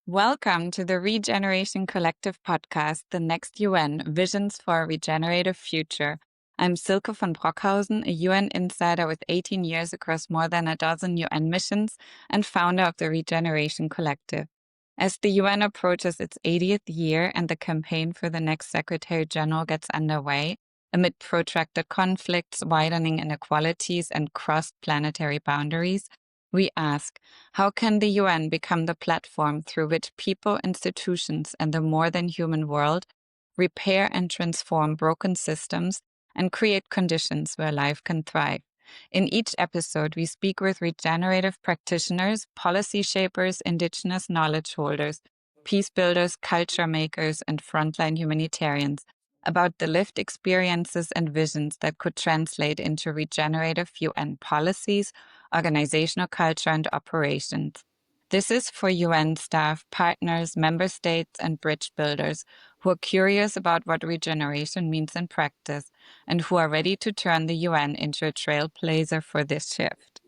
Welcome to the Regeneration Collective podcast, The Next UN Visions for a Regenerative Future. I'm Silke von Brockhausen, a UN insider with 18 years across more than a dozen UN missions and founder of the Regeneration Collective. As the UN approaches its 80th year and the campaign for the next Secretary General gets underway, amid protracted conflicts, widening inequalities, and crossed planetary boundaries, we ask, how can the UN become the platform through which people, institutions, and the more than human world repair and transform broken systems and create conditions where life can thrive? In each episode, we speak with regenerative practitioners, policy shapers, indigenous knowledge holders, peace builders, culture makers, and frontline humanitarians about the lived experiences and visions that could translate into regenerative UN policies, organizational culture, and operations. This is for UN staff, partners, member states, and bridge builders who are curious about what regeneration means in practice and who are ready to turn the UN into a trailblazer for this shift.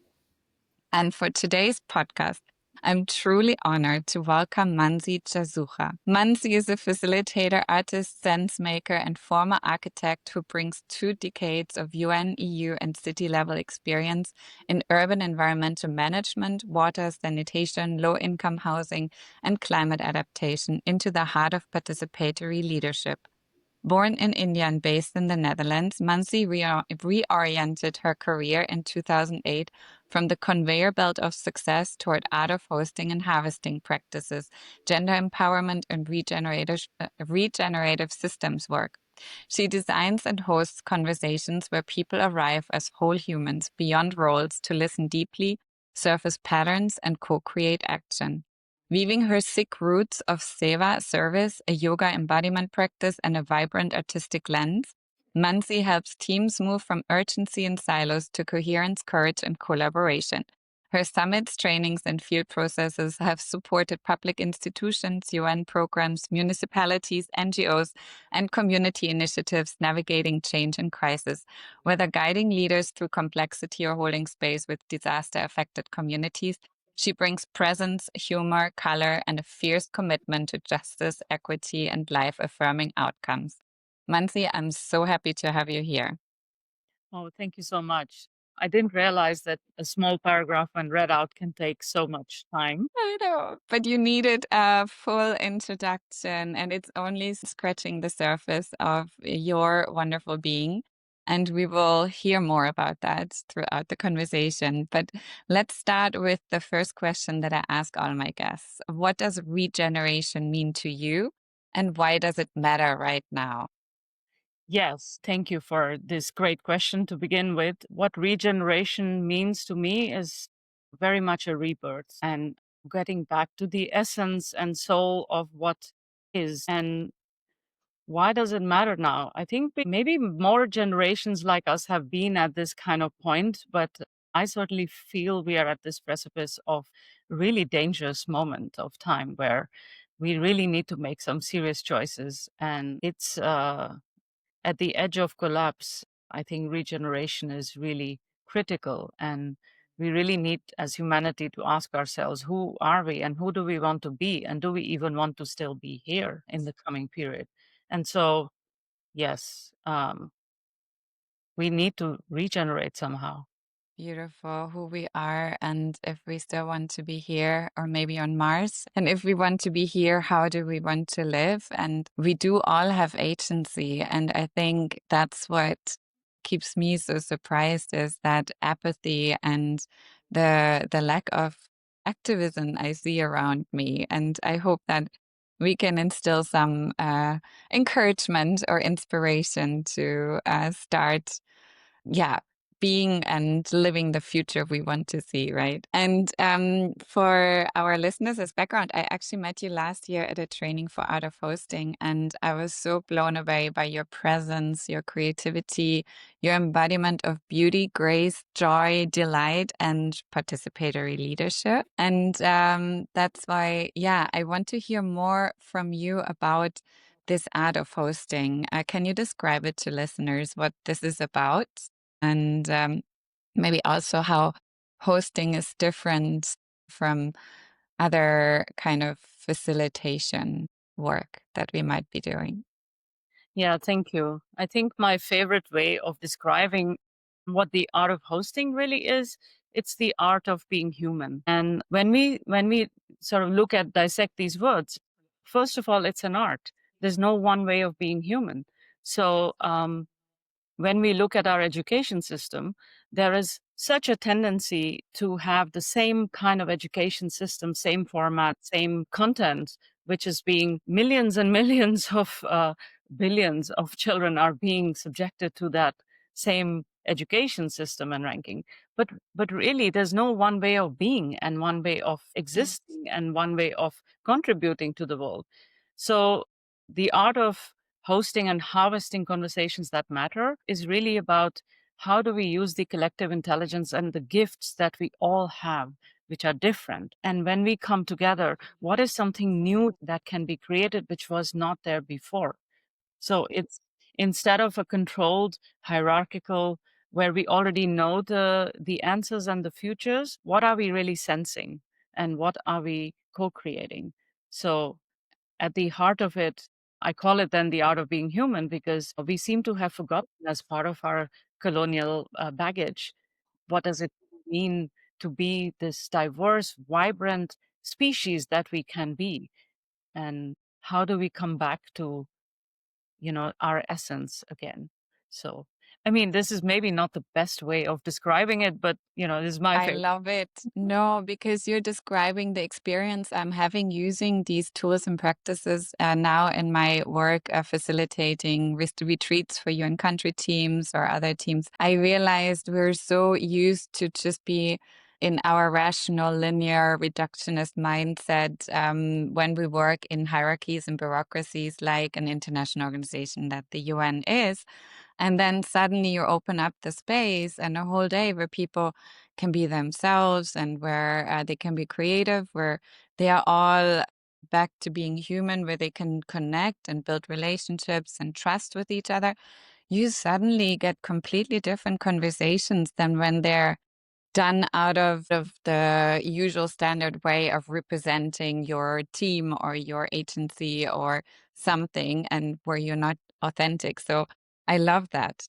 And for today's podcast, I'm truly honored to welcome Mansi Jasuja. Mansi is a facilitator, artist, sense maker, and former architect who brings 2 decades of UN, EU, and city-level experience in urban environmental management, water, sanitation, low-income housing, and climate adaptation into the heart of participatory leadership. Born in India and based in the Netherlands, Mansi reoriented her career in 2008 from the conveyor belt of success toward art of hosting and harvesting practices, gender empowerment, and regenerative systems work. She designs and hosts conversations where people arrive as whole humans beyond roles to listen deeply, surface patterns, and co-create action. Weaving her Sikh roots of seva, service, a yoga embodiment practice, and a vibrant artistic lens, Mansi helps teams move from urgency and silos to coherence, courage, and collaboration. Her summits, trainings, and field processes have supported public institutions, UN programs, municipalities, NGOs, and community initiatives navigating change and crisis, whether guiding leaders through complexity or holding space with disaster-affected communities. She brings presence, humor, color, and a fierce commitment to justice, equity, and life-affirming outcomes. Mansi, I'm so happy to have you here. Oh, thank you so much. I didn't realize that a small paragraph when read out can take so much time. I know, but you needed a full introduction, and it's only scratching the surface of your wonderful being. And we will hear more about that throughout the conversation. But let's start with the first question that I ask all my guests. What does regeneration mean to you, and why does it matter right now? Yes, thank you for this great question to begin with. What regeneration means to me is very much a rebirth and getting back to the essence and soul of what is. And why does it matter now? I think maybe more generations like us have been at this kind of point, but I certainly feel we are at this precipice of really dangerous moment of time where we really need to make some serious choices. And it's at the edge of collapse. I think regeneration is really critical. And we really need, as humanity, to ask ourselves, who are we and who do we want to be? And do we even want to still be here in the coming period? And so, yes, we need to regenerate somehow. Beautiful, who we are, and if we still want to be here or maybe on Mars. And if we want to be here, how do we want to live? And we do all have agency. And I think that's what keeps me so surprised is that apathy and the lack of activism I see around me. And I hope that we can instill some encouragement or inspiration to start, yeah, being and living the future we want to see, right? And for our listeners as background, I actually met you last year at a training for art of hosting, and I was so blown away by your presence, your creativity, your embodiment of beauty, grace, joy, delight, and participatory leadership. And that's why, yeah, I want to hear more from you about this art of hosting. Can you describe it to listeners what this is about? And maybe also how hosting is different from other kind of facilitation work that we might be doing? Yeah, thank you. I think my favorite way of describing what the art of hosting really is, it's the art of being human. And when we sort of look at dissect these words, first of all, it's an art. There's no one way of being human. So when we look at our education system, there is such a tendency to have the same kind of education system, same format, same content, which is being millions and millions of billions of children are being subjected to that same education system and ranking. But really, there's no one way of being and one way of Mm. existing and one way of contributing to the world. So the art of hosting and harvesting conversations that matter is really about how do we use the collective intelligence and the gifts that we all have, which are different. And when we come together, what is something new that can be created which was not there before? So it's instead of a controlled hierarchical where we already know the answers and the futures, what are we really sensing and what are we co-creating? So at the heart of it, I call it then the art of being human because we seem to have forgotten as part of our colonial baggage. What does it mean to be this diverse, vibrant species that we can be? And how do we come back to, our essence again? So, I mean, this is maybe not the best way of describing it, but, this is my I favorite. love it. No, because you're describing the experience I'm having using these tools and practices now in my work facilitating retreats for UN country teams or other teams. I realized we're so used to just be in our rational, linear, reductionist mindset when we work in hierarchies and bureaucracies like an international organization that the UN is. And then suddenly you open up the space and a whole day where people can be themselves and where they can be creative, where they are all back to being human, where they can connect and build relationships and trust with each other. You suddenly get completely different conversations than when they're done out of the usual standard way of representing your team or your agency or something and where you're not authentic. So I love that.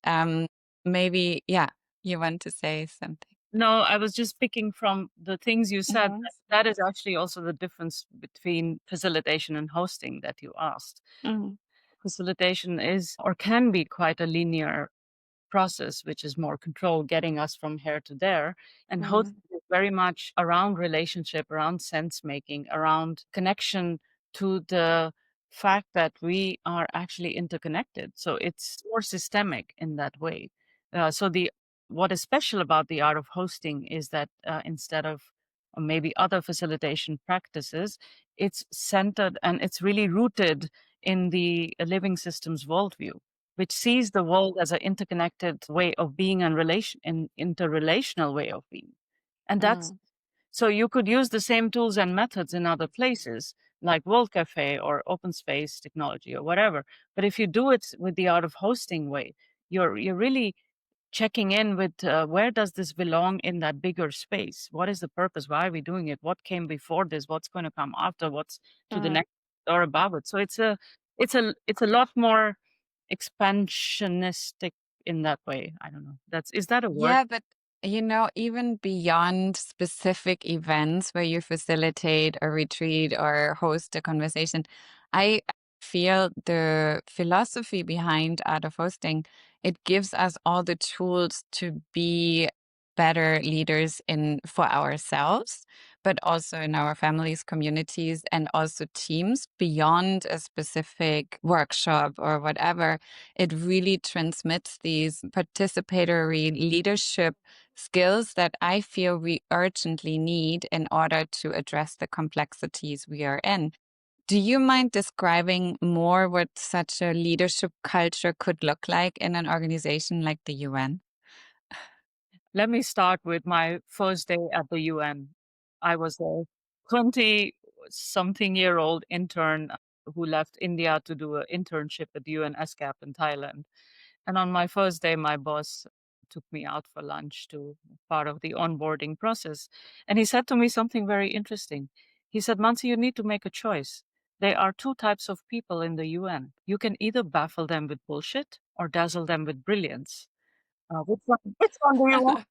Maybe, yeah, you want to say something. No, I was just picking from the things you said. Mhm. That is actually also the difference between facilitation and hosting that you asked. Mhm. Facilitation is or can be quite a linear process, which is more control, getting us from here to there. And Mhm. hosting is very much around relationship, around sense making, around connection to the fact that we are actually interconnected. So it's more systemic in that way. So the what is special about the art of hosting is that instead of maybe other facilitation practices, it's centered and it's really rooted in the living systems worldview which sees the world as an interconnected way of being and interrelational way of being. And that's Mhm. so you could use the same tools and methods in other places, like World Cafe or open space technology or whatever. But if you do it with the art of hosting way, you're really checking in with where does this belong in that bigger space? What is the purpose? Why are we doing it? What came before this? What's going to come after? What's to the Mhm. next or above it? So it's a lot more expansionistic in that way. I don't know. Is that a word? Yeah, but even beyond specific events where you facilitate a retreat or host a conversation, I feel the philosophy behind art of hosting, it gives us all the tools to be better leaders in for ourselves, but also in our families, communities, and also teams beyond a specific workshop or whatever. It really transmits these participatory leadership skills that I feel we urgently need in order to address the complexities we are in. Do you mind describing more what such a leadership culture could look like in an organization like the UN? Let me start with my first day at the UN. I was a 20 something year old intern who left India to do an internship at the UN SCAP in Thailand. And on my first day, my boss took me out for lunch to part of the onboarding process. And he said to me something very interesting. He said, Mansi, you need to make a choice. There are two types of people in the UN. You can either baffle them with bullshit or dazzle them with brilliance. Which one do you want?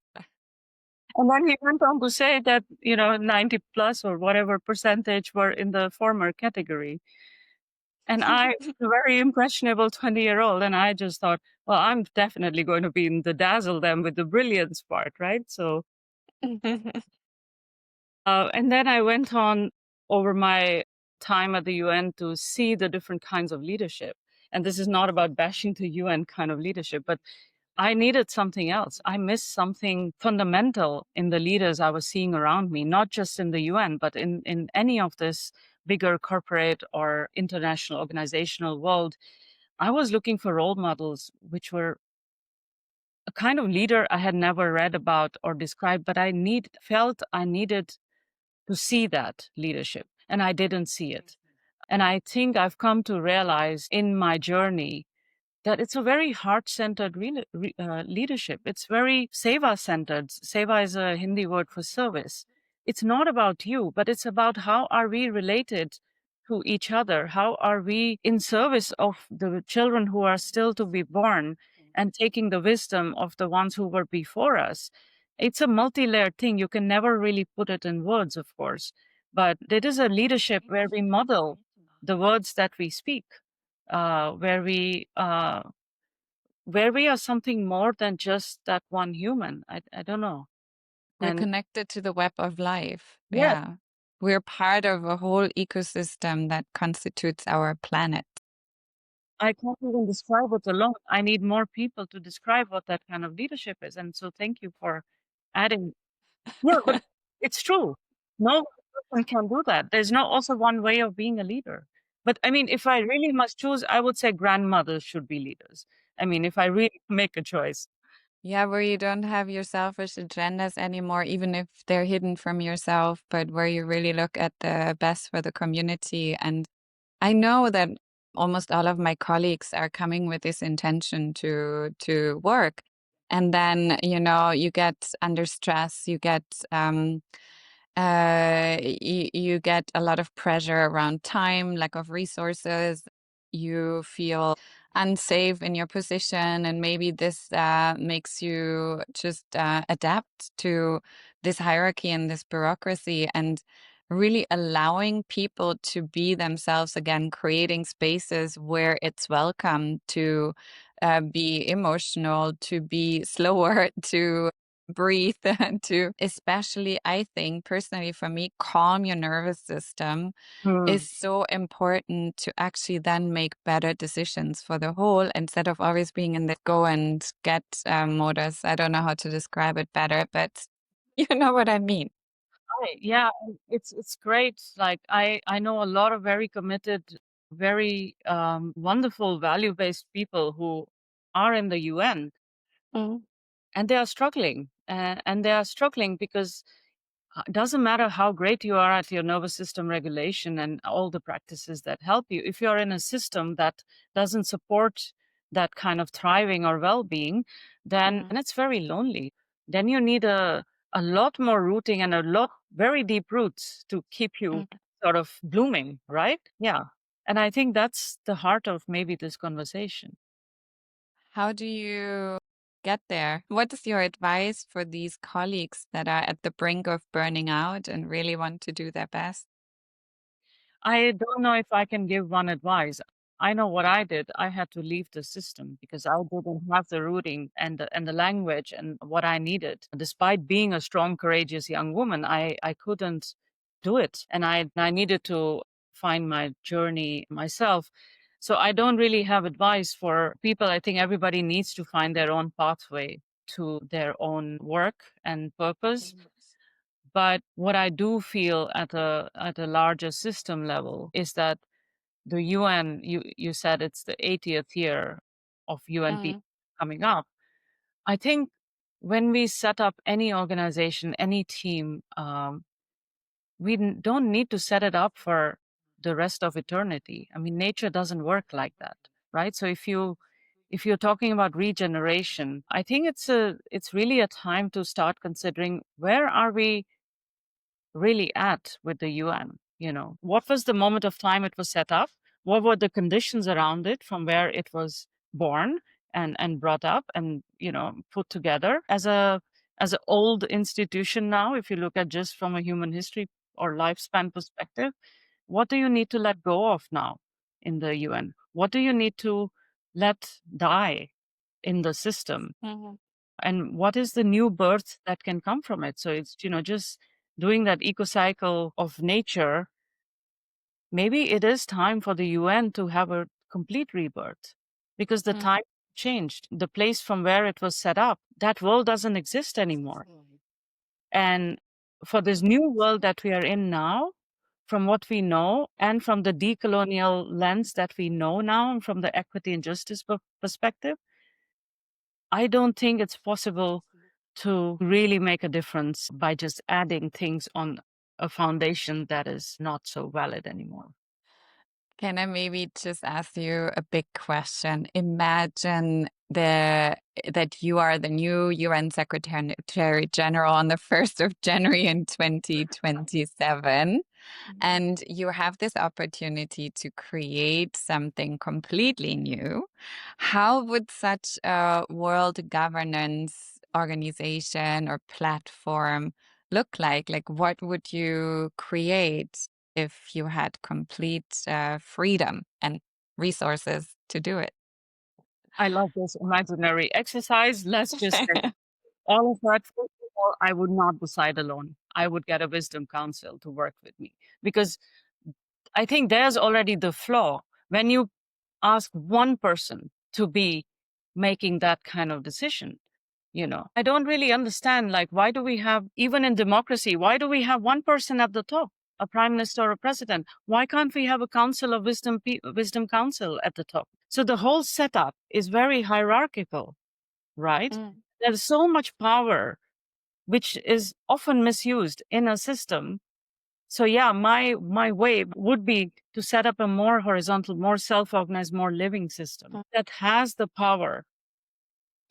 And then he went on to say that, 90 plus or whatever percentage were in the former category. And I was a very impressionable 20-year-old. And I just thought, well, I'm definitely going to be in the dazzle them with the brilliance part, right? So, and then I went on over my time at the UN to see the different kinds of leadership. And this is not about bashing the UN kind of leadership, but I needed something else. I missed something fundamental in the leaders I was seeing around me, not just in the UN, but in any of this bigger corporate or international organizational world. I was looking for role models, which were a kind of leader I had never read about or described, but felt I needed to see that leadership, and I didn't see it. And I think I've come to realize in my journey that it's a very heart-centered leadership. It's very seva-centered. Seva is a Hindi word for service. It's not about you, but it's about how are we related to each other? How are we in service of the children who are still to be born and taking the wisdom of the ones who were before us? It's a multi-layered thing. You can never really put it in words, of course, but it is a leadership where we model the words that we speak, uh, where we uh, where we are something more than just that one human. I don't know. We're And connected to the web of life. yeah, Yeah. We're part of a whole ecosystem that constitutes our planet. I can't even describe it alone. I need more people to describe what that kind of leadership is. And so thank you for adding. Yeah, but it's true. No person can do that. There's no also one way of being a leader. But I mean, if I really must choose, I would say grandmothers should be leaders. I mean, if I really make a choice. Yeah, where you don't have your selfish agendas anymore, even if they're hidden from yourself, but where you really look at the best for the community. And I know that almost all of my colleagues are coming with this intention to work. And then, you get under stress, you get a lot of pressure around time, lack of resources. You feel unsafe in your position, and maybe this makes you just adapt to this hierarchy and this bureaucracy, and really allowing people to be themselves again, creating spaces where it's welcome to be emotional, to be slower, to breathe, to especially, I think, personally for me, calm your nervous system Hmm. is so important to actually then make better decisions for the whole instead of always being in the go and get modus. I don't know how to describe it better, but you know what I mean. Right. Yeah, and it's great. Like I know a lot of very committed, very wonderful value-based people who are in the UN, Mm, and they are struggling. And they are struggling because it doesn't matter how great you are at your nervous system regulation and all the practices that help you. If you're in a system that doesn't support that kind of thriving or well-being, then mm, and it's very lonely. Then you need a lot more rooting and a lot very deep roots to keep you mm. sort of blooming, right? Yeah. And I think that's the heart of maybe this conversation. How do you get there? What is your advice for these colleagues that are at the brink of burning out and really want to do their best? I don't know if I can give one advice. I know what I did. I had to leave the system because I didn't have the rooting and the language and what I needed. Despite being a strong, courageous young woman, I couldn't do it. And I needed to find my journey myself. So I don't really have advice for people. I think everybody needs to find their own pathway to their own work and purpose. But what I do feel at a larger system level is that the UN, you said it's the 80th year of UNP Mm, coming up. I think when we set up any organization, any team, don't need to set it up for the rest of eternity. I mean, nature doesn't work like that, right? So if you're talking about regeneration, I think it's really a time to start considering where are we really at with the UN? What was the moment of time it was set up? What were the conditions around it from where it was born and brought up and, put together as an old institution now, if you look at just from a human history or lifespan perspective, what do you need to let go of now in the UN? What do you need to let die in the system? Mhm. And what is the new birth that can come from it? So it's, just doing that eco cycle of nature. Maybe it is time for the UN to have a complete rebirth because the Mm. time changed. The place from where it was set up, that world doesn't exist anymore. And for this new world that we are in now, from what we know and from the decolonial lens that we know now and from the equity and justice perspective, I don't think it's possible to really make a difference by just adding things on a foundation that is not so valid anymore. Can I maybe just ask you a big question? Imagine that you are the new UN Secretary General on the 1st of January in 2027. And you have this opportunity to create something completely new. How would such a world governance organization or platform look like? Like, what would you create if you had complete freedom and resources to do it? I love this imaginary exercise. Let's just say all of that. First of all, I would not decide alone. I would get a wisdom council to work with me because I think there's already the flaw when you ask one person to be making that kind of decision. I don't really understand, like, why do we have, even in democracy, why do we have one person at the top, a prime minister or a president? Why can't we have a council of wisdom council at the top? So the whole setup is very hierarchical, right? Mm. There's so much power which is often misused in a system. So yeah, my way would be to set up a more horizontal, more self-organized, more living system that has the power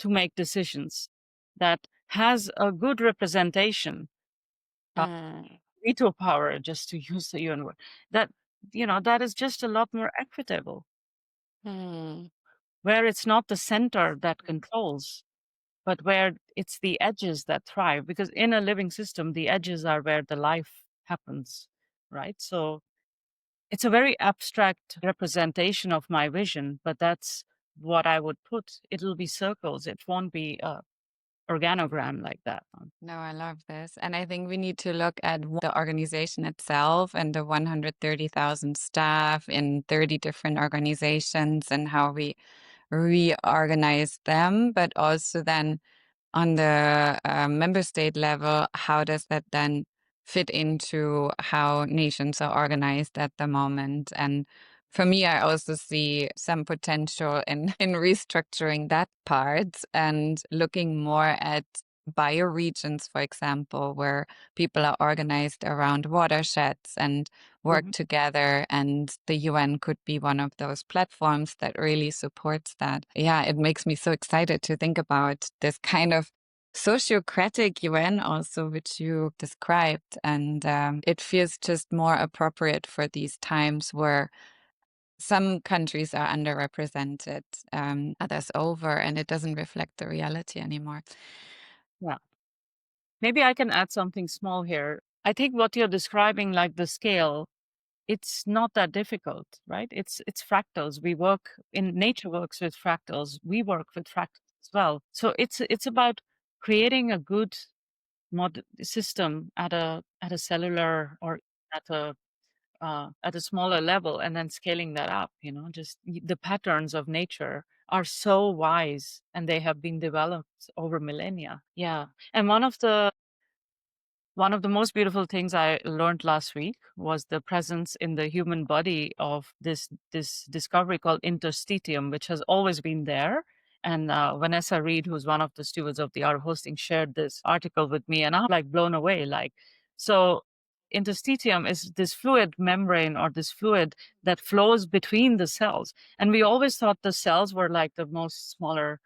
to make decisions, that has a good representation, Mm. veto power, just to use the UN word, that that is just a lot more equitable, Mm. where it's not the center that controls, but where it's the edges that thrive. Because in a living system, the edges are where the life happens, right? So it's a very abstract representation of my vision, but that's what I would put. It'll be circles. It won't be a organogram like that. No, I love this. And I think we need to look at the organization itself and the 130,000 staff in 30 different organizations and how we reorganize them, but also then on the member state level, how does that then fit into how nations are organized at the moment? And for me, I also see some potential in restructuring that part and looking more at bioregions, for example, where people are organized around watersheds and work Mhm. together. And the UN could be one of those platforms that really supports that. Yeah, it makes me so excited to think about this kind of sociocratic UN also, which you described. And it feels just more appropriate for these times where some countries are underrepresented, others over, and it doesn't reflect the reality anymore. Yeah. Maybe I can add something small here. I think what you're describing, like the scale, it's not that difficult, right? It's fractals. We work in nature works with fractals. We work with fractals as well. So it's about creating a good system at a cellular or at a smaller level, and then scaling that up. Just the patterns of nature are so wise, and they have been developed over millennia. Yeah, and one of the most beautiful things I learned last week was the presence in the human body of this discovery called Interstitium, which has always been there. And Vanessa Reed, who's one of the stewards of the art of hosting, shared this article with me, and I'm like blown away. So interstitium is this fluid membrane or this fluid that flows between the cells. And we always thought the cells were like the most smaller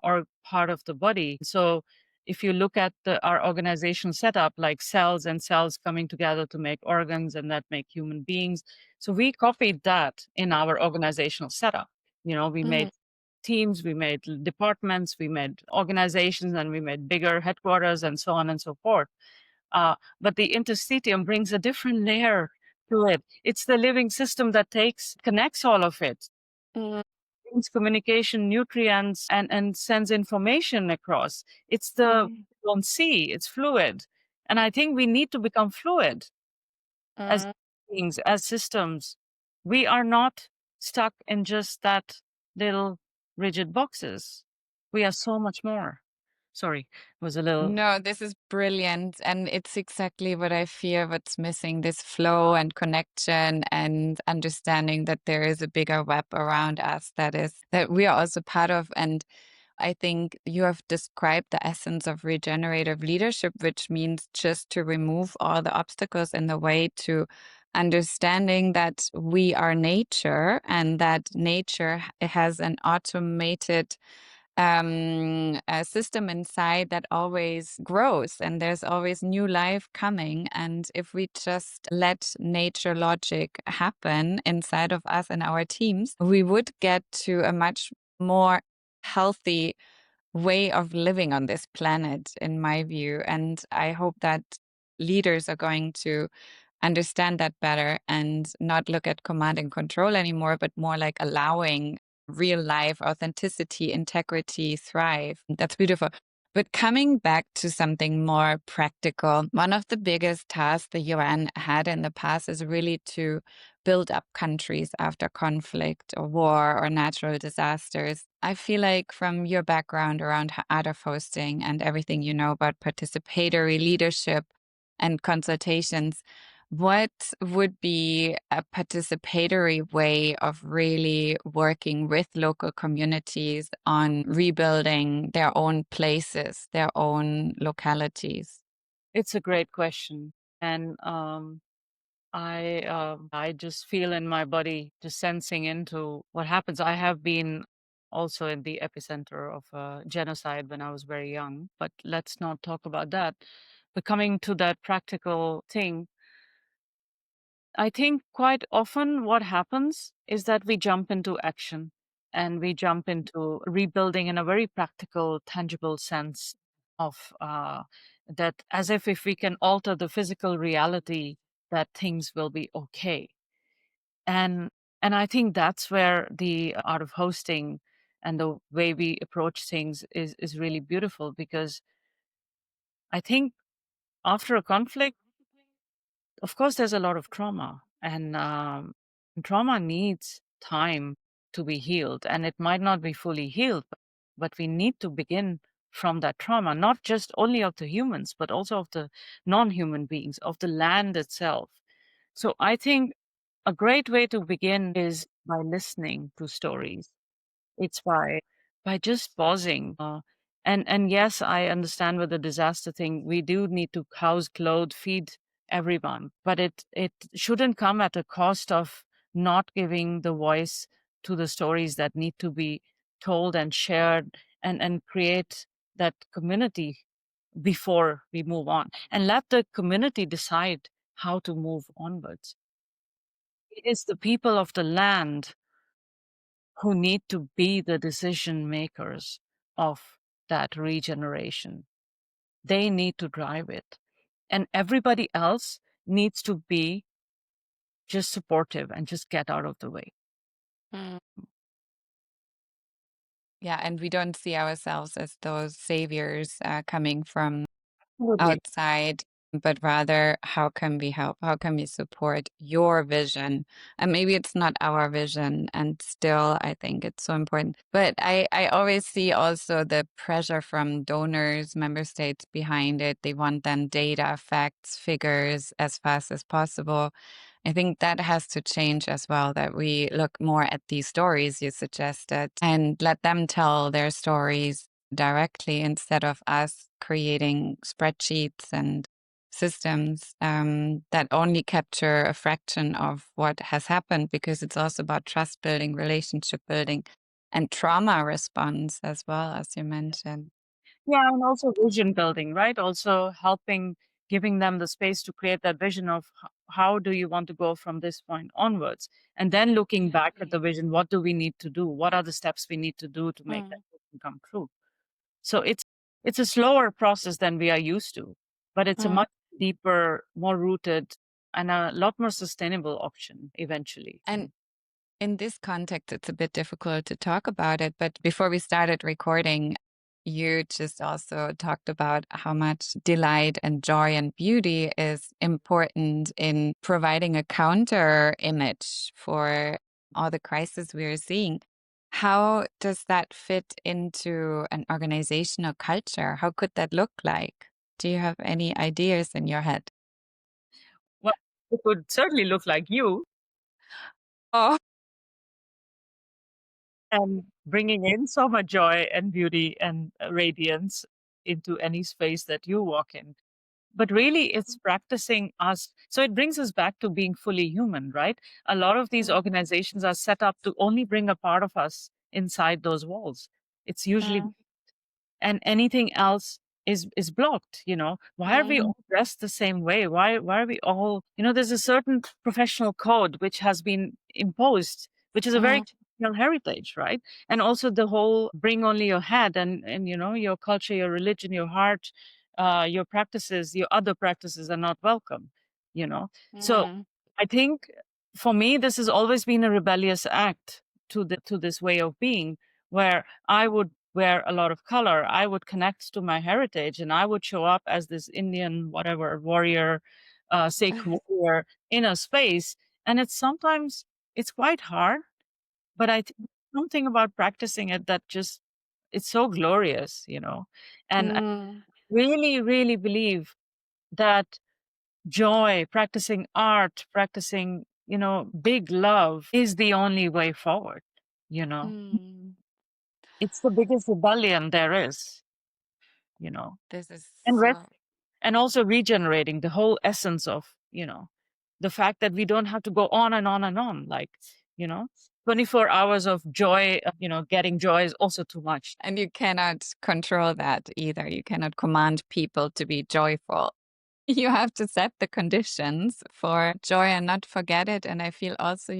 or part of the body. So if you look at our organization setup, like cells and cells coming together to make organs and that make human beings. So we copied that in our organizational setup. We made teams, we made departments, we made organizations, and we made bigger headquarters and so on and so forth. But the interstitium brings a different layer to it. It's the living system that connects all of it, brings communication, nutrients, and sends information across. It's the don't see, it's fluid. And I think we need to become fluid as beings, as systems. We are not stuck in just that little rigid boxes. We are so much more. Sorry, it was a little. No, this is brilliant. And it's exactly what I fear what's missing, this flow and connection and understanding that there is a bigger web around us that we are also part of. And I think you have described the essence of regenerative leadership, which means just to remove all the obstacles in the way to understanding that we are nature and that nature has an automated a system inside that always grows and there's always new life coming. And if we just let nature logic happen inside of us and our teams, we would get to a much more healthy way of living on this planet, in my view. And I hope that leaders are going to understand that better and not look at command and control anymore, but more like allowing real life authenticity, integrity thrive. That's beautiful. But coming back to something more practical, one of the biggest tasks the UN had in the past is really to build up countries after conflict or war or natural disasters. I feel like from your background around ADAF hosting and everything you know about participatory leadership and consultations, what would be a participatory way of really working with local communities on rebuilding their own places, their own localities? It's a great question. And I just feel in my body just sensing into what happens. I have been also in the epicenter of genocide when I was very young, but let's not talk about that. But coming to that practical thing, I think quite often what happens is that we jump into action and we jump into rebuilding in a very practical, tangible sense of that, as if we can alter the physical reality, that things will be okay. And and I think that's where the art of hosting and the way we approach things is really beautiful, because I think after a conflict, of course, there's a lot of trauma, and trauma needs time to be healed, and it might not be fully healed, but we need to begin from that trauma, not just only of the humans, but also of the non-human beings, of the land itself. So I think a great way to begin is by listening to stories. It's by just pausing. And yes, I understand with the disaster thing, we do need to house, clothe, feed everyone, but it shouldn't come at a cost of not giving the voice to the stories that need to be told and shared, and create that community before we move on, and let the community decide how to move onwards. It is the people of the land who need to be the decision makers of that regeneration. They need to drive it. And everybody else needs to be just supportive and just get out of the way. Mm. Yeah, and we don't see ourselves as those saviors coming from Absolutely. outside, but rather how can we help? How can we support your vision? And maybe it's not our vision, and still I think it's so important. But I always see also the pressure from donors, member states behind it. They want then data, facts, figures as fast as possible. I think that has to change as well, that we look more at these stories you suggested and let them tell their stories directly instead of us creating spreadsheets and systems that only capture a fraction of what has happened, because it's also about trust building, relationship building, and trauma response as well, as you mentioned. Yeah, and also vision building, right? Also helping, giving them the space to create that vision of how do you want to go from this point onwards, and then looking back at the vision, what do we need to do? What are the steps we need to do to make that Mm, vision come true? So it's a slower process than we are used to, but it's a mm. much deeper, more rooted, and a lot more sustainable option eventually. And in this context, it's a bit difficult to talk about it. But before we started recording, you just also talked about how much delight and joy and beauty is important in providing a counter image for all the crises we are seeing. How does that fit into an organizational culture? How could that look like? Do you have any ideas in your head? Well, it would certainly look like you, Oh, and bringing in so much joy and beauty and radiance into any space that you walk in. But really, it's practicing us. So it brings us back to being fully human, right? A lot of these mm, organizations are set up to only bring a part of us inside those walls. It's usually, mm, and anything else is blocked. Why are we mm, all dressed the same way? Why are we all, there's a certain professional code which has been imposed, which is a very mm, colonial heritage, right? And also the whole bring only your head, and your culture, your religion, your heart, your practices, your other practices are not welcome. So mm, I think for me this has always been a rebellious act to this way of being, where I would wear a lot of color. I would connect to my heritage, and I would show up as this Indian, whatever, warrior, Sikh warrior in a space. And it's quite hard, but I think something about practicing it that just, it's so glorious. And I mm, really, really believe that joy, practicing art, practicing, big love is the only way forward. You know, mm. it's the biggest rebellion there is, you know, This is and rest, so. and also regenerating the whole essence of, the fact that we don't have to go on and on and on. Like, you know, 24 hours of joy, getting joy is also too much. And you cannot control that either. You cannot command people to be joyful. You have to set the conditions for joy and not forget it. And I feel also,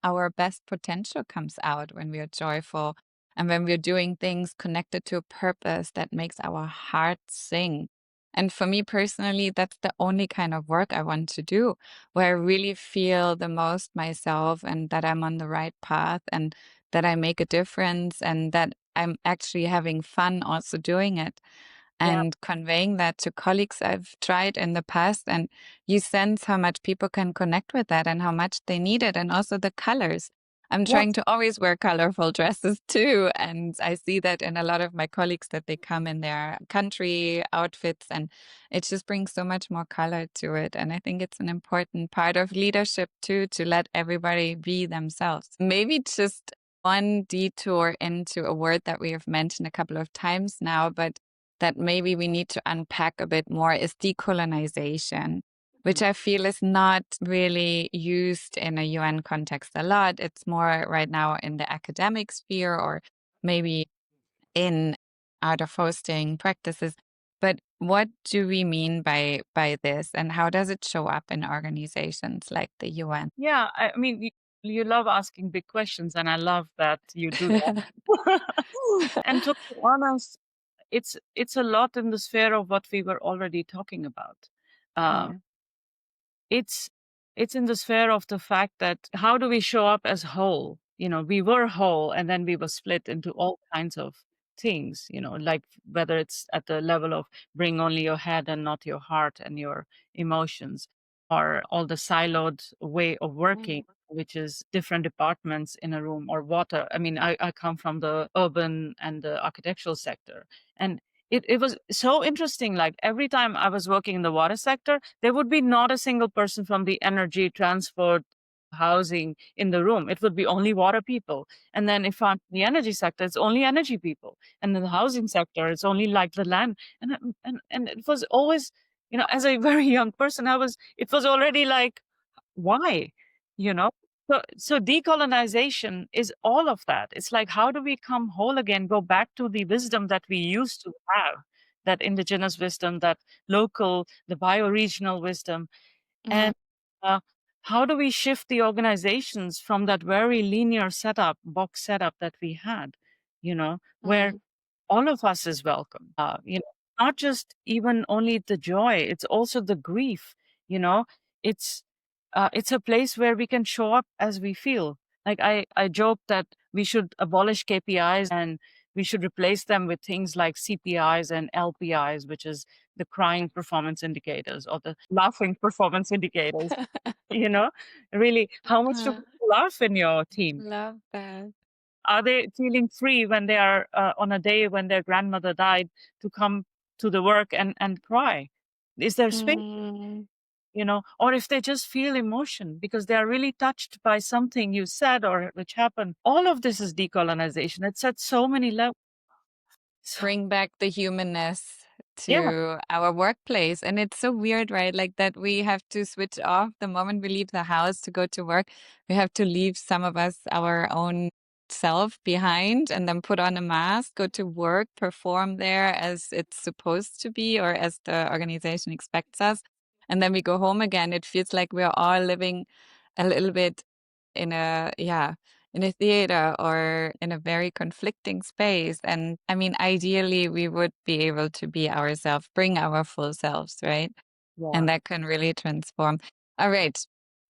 our best potential comes out when we are joyful and when we're doing things connected to a purpose that makes our heart sing. And for me personally, that's the only kind of work I want to do, where I really feel the most myself and that I'm on the right path and that I make a difference and that I'm actually having fun also doing it Yeah. and conveying that to colleagues I've tried in the past. And you sense how much people can connect with that and how much they need it. And also the colors. I'm trying Yes. to always wear colorful dresses too. And I see that in a lot of my colleagues that they come in their country outfits and it just brings so much more color to it. And I think it's an important part of leadership too, to let everybody be themselves. Maybe just one detour into a word that we have mentioned a couple of times now, but that maybe we need to unpack a bit more is decolonization, which I feel is not really used in a UN context a lot. It's more right now in the academic sphere or maybe in art of hosting practices. But what do we mean by this and how does it show up in organizations like the UN? Yeah. I mean, you love asking big questions, and I love that you do that. And to be honest, it's a lot in the sphere of what we were already talking about. Uh, Yeah. it's it's in the sphere of the fact that how do we show up as whole? We were whole, and then we were split into all kinds of things. Like whether it's at the level of bring only your head and not your heart and your emotions, or all the siloed way of working, Mm, which is different departments in a room, or water. I mean, I come from the urban and the architectural sector, and it was so interesting. Like every time I was working in the water sector, there would be not a single person from the energy, transport, housing in the room. It would be only water people. And then if I'm in the energy sector, it's only energy people. And in the housing sector, it's only like the land. And it was always, as a very young person, it was already like, why? You know? So decolonization is all of that. It's like, how do we come whole again, go back to the wisdom that we used to have, that indigenous wisdom, that local, the bioregional wisdom, Mm, and uh, how do we shift the organizations from that very linear setup, box setup that we had, where mm, all of us is welcome. Not just even only the joy, it's also the grief. You know, it's it's a place where we can show up as we feel. Like I joke that we should abolish KPIs and we should replace them with things like CPIs and LPIs, which is the crying performance indicators or the laughing performance indicators. You know, really, how much do uh, people laugh in your team? love that. Are they feeling free when they are on a day when their grandmother died to come to the work and cry? Is there space, Mm, or if they just feel emotion because they are really touched by something you said or which happened? All of this is decolonization. It's at so many levels. So, bring back the humanness yeah, to our workplace. And it's so weird, right? Like that we have to switch off the moment we leave the house to go to work. We have to leave some of us our own self behind and then put on a mask, go to work, perform there as it's supposed to be or as the organization expects us. And then we go home again. It feels like we're all living a little bit in a, yeah, in a theater or in a very conflicting space. And I mean, ideally, we would be able to be ourselves, bring our full selves, right? yeah. And that can really transform. All right.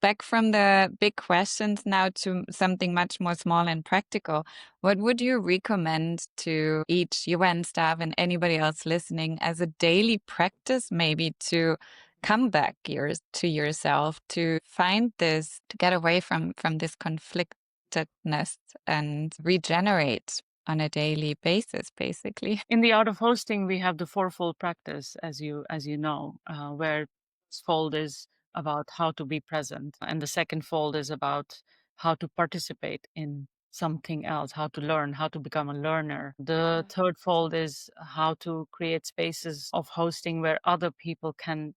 Back from the big questions now to something much more small and practical. What would you recommend to each UN staff and anybody else listening as a daily practice, maybe to come back to yourself, to find this, to get away from this conflictedness and regenerate on a daily basis, basically? In the art of hosting, we have the fourfold practice, as you know, where this fold is about how to be present, and the second fold is about how to participate in something else, how to learn, how to become a learner. The third fold is how to create spaces of hosting where other people can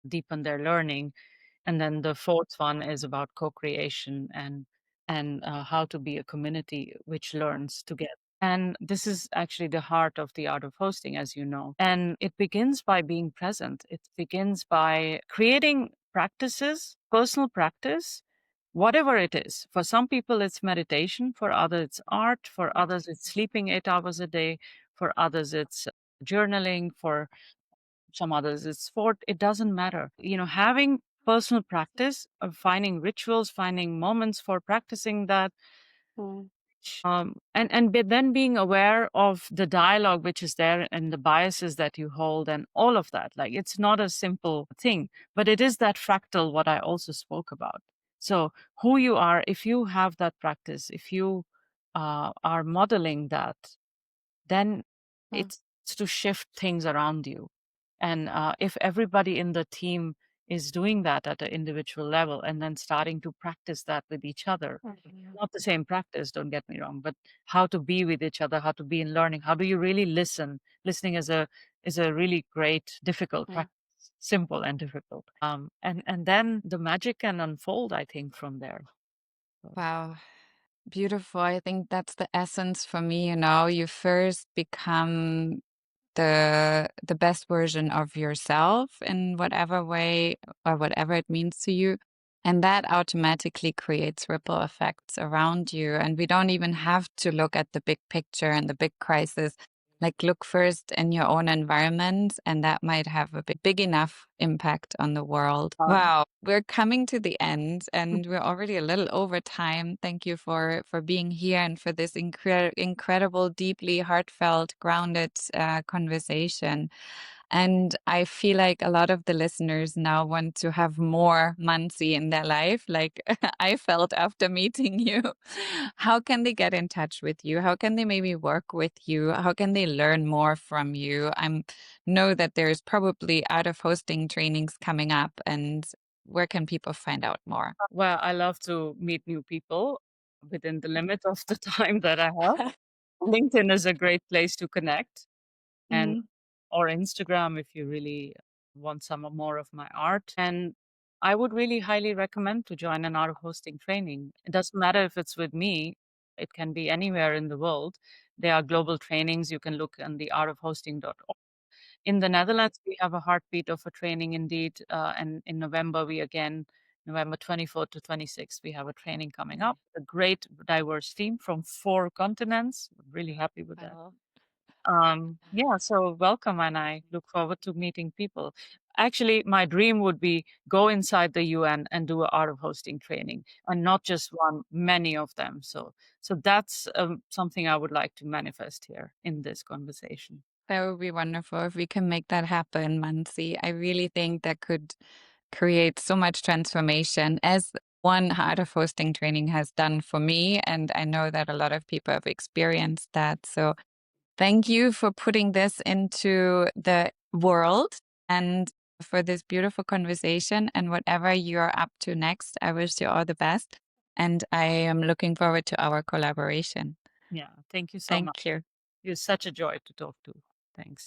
deepen their learning, and then the fourth one is about co-creation and how to be a community which learns together. And this is actually the heart of the art of hosting, as you know. And it begins by being present. It begins by creating practices, personal practice, whatever it is. For some people, it's meditation. For others, it's art. For others, it's sleeping 8 hours a day. For others, it's journaling. For some others, it's sport. It doesn't matter. Having personal practice of finding rituals, finding moments for practicing that, Mm, then being aware of the dialogue which is there and the biases that you hold and all of that. Like, it's not a simple thing, but it is that fractal what I also spoke about. So who you are, if you have that practice, if you are modeling that, then mm, it's to shift things around you. And if everybody in the team is doing that at an individual level and then starting to practice that with each other, mm, not the same practice, don't get me wrong, but how to be with each other, how to be in learning, how do you really listen? Listening is a really great, difficult mm. practice, simple and difficult. And then the magic can unfold, I think, from there. So, Wow. Beautiful. I think that's the essence for me, you know. You first become the best version of yourself in whatever way or whatever it means to you. And that automatically creates ripple effects around you. And we don't even have to look at the big picture and the big crisis. Like, look first in your own environment, and that might have a big enough impact on the world. um, Wow, we're coming to the end, and we're already a little over time. Thank you for being here and for this incredible, deeply heartfelt, grounded conversation. And I feel like a lot of the listeners now want to have more Mansi in their life, like I felt after meeting you. How can they get in touch with you? How can they maybe work with you? How can they learn more from you? I know that there's probably out of hosting trainings coming up, and where can people find out more? well, I love to meet new people within the limit of the time that I have. LinkedIn is a great place to connect, and Mm, or Instagram if you really want some more of my art. And I would really highly recommend to join an art of hosting training. It doesn't matter if it's with me, it can be anywhere in the world. There are global trainings. You can look on the artofhosting.org. In the Netherlands, we have a heartbeat of a training indeed. And in November, November 24th to 26th, we have a training coming up. A great diverse team from 4 continents. Really happy with that. Wow. Yeah, so welcome, and I look forward to meeting people. Actually, my dream would be go inside the UN and do a art of hosting training, and not just one, many of them. So that's something I would like to manifest here in this conversation. That would be wonderful if we can make that happen, Mansi. I really think that could create so much transformation as one art of hosting training has done for me. And I know that a lot of people have experienced that. So thank you for putting this into the world and for this beautiful conversation. And whatever you're up to next, I wish you all the best. And I am looking forward to our collaboration. Yeah, thank you so much. Thank you. You're such a joy to talk to. Thanks.